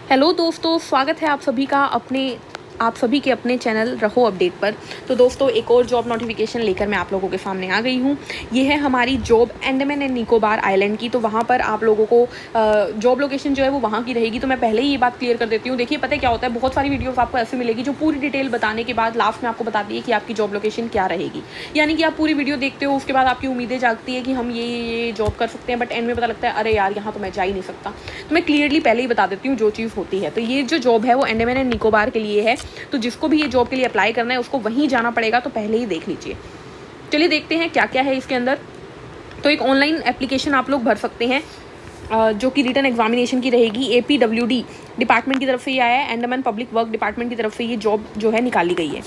Hello दोस्तों, स्वागत है आप सभी के अपने चैनल रहो अपडेट पर। तो दोस्तों, एक और जॉब नोटिफिकेशन लेकर मैं आप लोगों के सामने आ गई हूँ। ये है हमारी job Andaman and Nicobar island की। तो वहाँ पर आप लोगों को जॉब लोकेशन जो है वो वहाँ की रहेगी। तो मैं पहले ही ये बात क्लियर कर देती हूँ। देखिए, पता है क्या होता है, बहुत सारी वीडियोस आपको ऐसे मिलेगी जो पूरी डिटेल बताने के बाद लास्ट में आपको बताती है कि आपकी जॉब लोकेशन क्या रहेगी। यानी कि आप पूरी वीडियो देखते हो, उसके बाद आपकी उम्मीदें जागती है कि हम ये जॉब कर सकते हैं, बट एंड में पता लगता है अरे यार, यहाँ तो मैं जा ही नहीं सकता। तो मैं क्लियरली पहले ही बता देती हूँ जो चीज़ होती है। तो ये जो जॉब है वो अंडमान एंड निकोबार के लिए है। तो जिसको भी जॉब के लिए अप्लाई करना है उसको वहीं जाना पड़ेगा। तो पहले ही देख लीजिए। चलिए देखते हैं क्या क्या है इसके अंदर। तो एक ऑनलाइन एप्लीकेशन आप लोग भर सकते हैं जो कि रिटन एग्जामिनेशन की रहेगी। APWD डिपार्टमेंट की तरफ से ये आया है, अंडमान पब्लिक वर्क डिपार्टमेंट की तरफ से ये जॉब जो है निकाली गई है।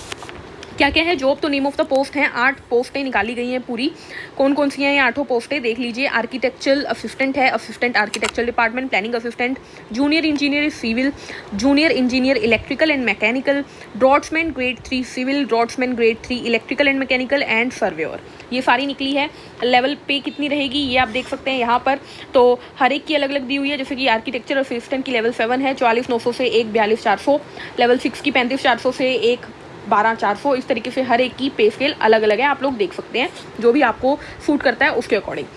क्या क्या है जॉब, तो नेम ऑफ द पोस्ट हैं, 8 पोस्टें निकाली गई हैं पूरी। कौन कौन सी हैं ये 8 पोस्टें देख लीजिए। आर्किटेक्चरल असिस्टेंट है, assistant architectural department, planning assistant, junior engineer civil, junior engineer electrical and mechanical, draughtsman grade 3 civil, draughtsman grade 3 electrical and mechanical and surveyor. ये सारी निकली है। लेवल पे कितनी रहेगी ये आप देख सकते हैं यहाँ पर। तो हर एक की अलग अलग दी हुई है। जैसे कि आर्किटेक्चर असिस्टेंट की लेवल 7 है, 44,900 से 42,400। लेवल 6 की 35,400 से 12,400। इस तरीके से हर एक की पे स्केल अलग अलग है, आप लोग देख सकते हैं, जो भी आपको सूट करता है उसके अकॉर्डिंग।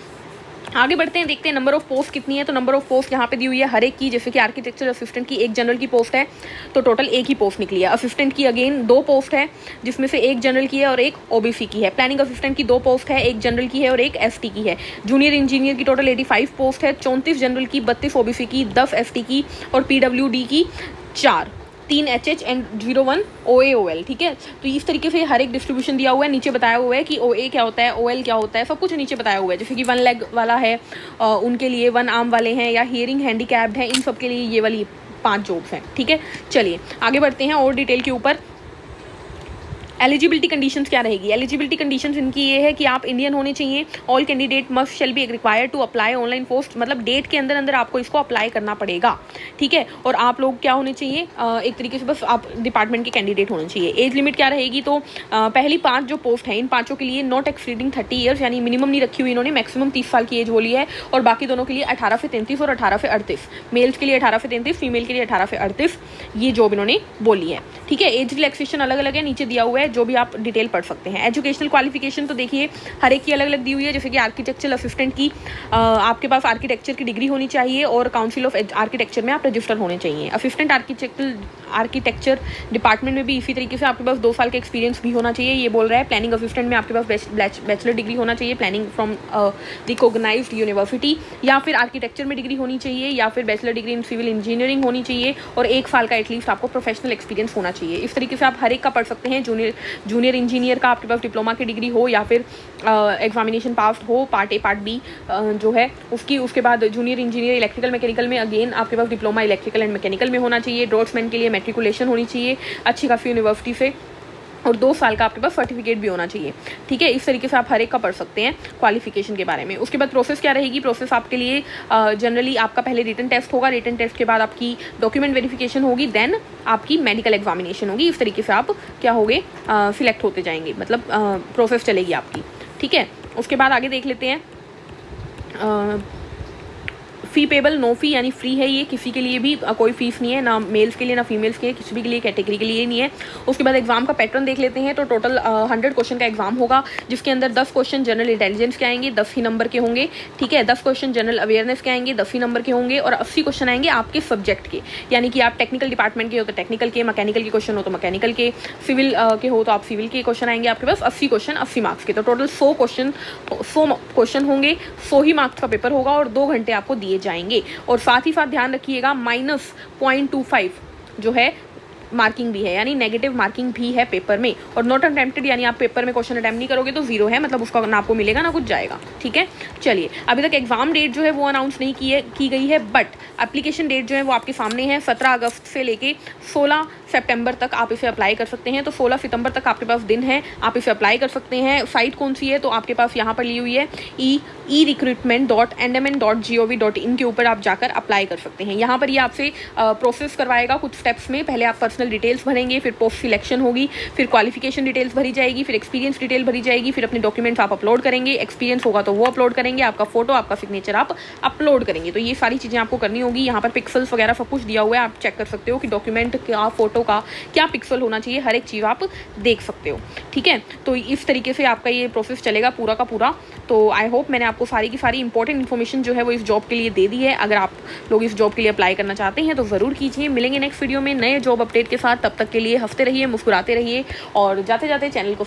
आगे बढ़ते हैं, देखते हैं नंबर ऑफ पोस्ट कितनी है। तो नंबर ऑफ पोस्ट यहाँ पे दी हुई है हर एक की। जैसे कि आर्किटेक्चर असिस्टेंट की एक जनरल की पोस्ट है, तो टोटल एक ही पोस्ट निकली है। असिस्टेंट की अगेन 2 पोस्ट है, जिसमें से एक जनरल की है और एक OBC की है। प्लानिंग असिस्टेंट की 2 पोस्ट है, एक जनरल की है और एक ST की है। जूनियर इंजीनियर की टोटल 85 पोस्ट है, 34 जनरल की, 32 OBC की, 10 ST की और PWD की 4, 3 HH एंड 01 OAOL। ठीक है, तो इस तरीके से हर एक डिस्ट्रीब्यूशन दिया हुआ है। नीचे बताया हुआ है कि OA क्या होता है, OL क्या होता है, सब कुछ नीचे बताया हुआ है। जैसे कि 1 लेग वाला है उनके लिए, 1 आर्म वाले हैं, या हियरिंग हैंडीकैप्ड है, इन सब के लिए ये वाली 5 जॉब्स हैं। ठीक है, चलिए आगे बढ़ते हैं और डिटेल के ऊपर। एलिजिबिलिटी कंडीशंस क्या रहेगी। एलिजिबिलिटी कंडीशंस इनकी ये है कि आप इंडियन होने चाहिए। All candidate must shall be required to apply online post, मतलब डेट के अंदर अंदर आपको इसको अप्लाई करना पड़ेगा। ठीक है, और आप लोग क्या होने चाहिए, एक तरीके से बस आप डिपार्टमेंट के कैंडिडेट होने चाहिए। एज लिमिट क्या रहेगी, तो पहली 5 जो पोस्ट हैं इन 5 के लिए नॉट एक्सीडिंग 30 ईयर्स, यानी मिनिमम नहीं रखी हुई इन्होंने, मैक्सिमम 30 साल की एज बोली है। और बाकी दोनों के लिए 18 से 33 और 18 से 38, मेल्स के लिए 18 से 33, फीमेल के लिए 18 से 38, ये जॉब इन्होंने बोली है। ठीक है, एज रिलैक्सेशन अलग अलग है, नीचे दिया हुआ है, जो भी आप डिटेल पढ़ सकते हैं। एजुकेशनल क्वालिफिकेशन तो देखिए हर एक की अलग अलग दी हुई है। जैसे कि आर्किटेक्चरल असिस्टेंट की आपके पास आर्किटेक्चर की डिग्री होनी चाहिए और काउंसिल ऑफ आर्किटेक्चर में आप रजिस्टर होने चाहिए। असिस्टेंट आर्किटेक्चर डिपार्टमेंट में भी इसी तरीके से आपके पास 2 साल का एक्सपीरियंस भी होना चाहिए, ये बोल रहा है। प्लानिंग असिस्टेंट में आपके पास बैचलर डिग्री होना चाहिए, प्लानिंग फ्रॉम रिकॉग्नाइज्ड यूनिवर्सिटी, या फिर आर्किटेक्चर में डिग्री होनी चाहिए, या फिर bachelor degree in civil engineering होनी चाहिए, और 1 साल का एटलीस्ट आपको प्रोफेशनल एक्सपीरियंस होना चाहिए। इस तरीके से आप हर एक का पढ़ सकते हैं। जूनियर इंजीनियर का आपके पास डिप्लोमा की डिग्री हो, या फिर एग्जामिनेशन पास हो, पार्ट A पार्ट B जो है उसकी। उसके बाद जूनियर इंजीनियर इलेक्ट्रिकल मैकेनिकल में अगेन आपके पास डिप्लोमा इलेक्ट्रिकल एंड मैकेनिकल में होना चाहिए। ड्रॉट्समैन के लिए मैट्रिकुलेशन होनी चाहिए अच्छी खासी यूनिवर्सिटी से, और 2 साल का आपके पास सर्टिफिकेट भी होना चाहिए। ठीक है, इस तरीके से आप हर एक का पढ़ सकते हैं क्वालिफिकेशन के बारे में। उसके बाद प्रोसेस क्या रहेगी। प्रोसेस आपके लिए जनरली आपका पहले रिटन टेस्ट होगा, रिटन टेस्ट के बाद आपकी डॉक्यूमेंट वेरिफिकेशन होगी, देन आपकी मेडिकल एग्जामिनेशन होगी। इस तरीके से आप क्या होगे, सिलेक्ट होते जाएंगे, मतलब प्रोसेस चलेगी आपकी। ठीक है, उसके बाद आगे देख लेते हैं। फ़ी पेबल, नो फ़ी यानी फ्री है ये, किसी के लिए भी कोई फीस नहीं है, ना मेल्स के लिए ना फीमेल्स के लिए, किसी भी के लिए कैटेगरी के लिए नहीं है। उसके बाद एग्जाम का पैटर्न देख लेते हैं। तो टोटल 100 क्वेश्चन का एग्जाम होगा, जिसके अंदर 10 क्वेश्चन जनरल इंटेलिजेंस के आएंगे, 10 ही नंबर के होंगे। ठीक है, 10 क्वेश्चन जनरल अवेयरनेस के आएंगे, 10 ही नंबर के होंगे, और 80 क्वेश्चन आएंगे आपके सब्जेक्ट के। यानी कि आप टेक्निकल डिपार्टमेंट के हो तो टेक्निकल के, मैकेनिकल के क्वेश्चन हो तो मैकेनिकल के, सिविल के हो तो आप सिविल के क्वेश्चन आएंगे आपके पास। 80 क्वेश्चन 80 मार्क्स के। तो टोटल 100 क्वेश्चन होंगे, 100 ही मार्क्स का पेपर होगा, और 2 घंटे आपको दिए जाएंगे। और साथ ही साथ ध्यान रखिएगा -0.25 जो है मार्किंग भी है, यानी नेगेटिव मार्किंग भी है पेपर में। और नॉट अटेम्प्टेड, यानी आप पेपर में क्वेश्चन अटेम्प्ट नहीं करोगे तो 0 है, मतलब उसका ना आपको मिलेगा ना कुछ जाएगा। ठीक है, चलिए अभी तक एग्जाम डेट जो है वो अनाउंस नहीं की गई है, बट एप्लीकेशन डेट जो है वो आपके सामने है। 17 अगस्त से लेके 16 सितंबर तक आप इसे अप्लाई कर सकते हैं। तो 16 सितंबर तक आपके पास दिन है, आप इसे अप्लाई कर सकते हैं। साइट कौन सी है, तो आपके पास यहाँ पर ली हुई है e-recruitment.andaman.gov.in के ऊपर आप जाकर अप्लाई कर सकते हैं। यहाँ पर ये आपसे प्रोसेस करवाएगा कुछ स्टेप्स में। पहले आप पर्सनल पर्सनल डिटेल्स भरेंगे, फिर पोस्ट सिलेक्शन होगी, फिर क्वालिफिकेशन डिटेल्स भरी जाएगी, फिर एक्सपीरियंस डिटेल भरी जाएगी, फिर अपने डॉक्यूमेंट्स आप अपलोड करेंगे, एक्सपीरियंस होगा तो वो अपलोड करेंगे, आपका फोटो, आपका सिग्नेचर आप अपलोड करेंगे। तो ये सारी चीज़ें आपको करनी होगी। यहाँ पर पिक्सल्स वगैरह सब कुछ दिया हुआ है, आप चेक कर सकते हो कि डॉक्यूमेंट का, फोटो का क्या पिक्सल होना चाहिए, हर एक चीज़ आप देख सकते हो। ठीक है, तो इस तरीके से आपका ये प्रोसेस चलेगा पूरा का पूरा। तो आई होप मैंने आपको सारी की सारी इंपॉर्टेंट इन्फॉर्मेशन जो है वो इस जॉब के लिए दे दी है। अगर आप लोग इस जॉब के लिए अप्लाई करना चाहते हैं तो ज़रूर कीजिए। मिलेंगे नेक्स्ट वीडियो में नए जॉब अपडेट के साथ। तब तक के लिए हंसते रहिए, मुस्कुराते रहिए और जाते जाते चैनल को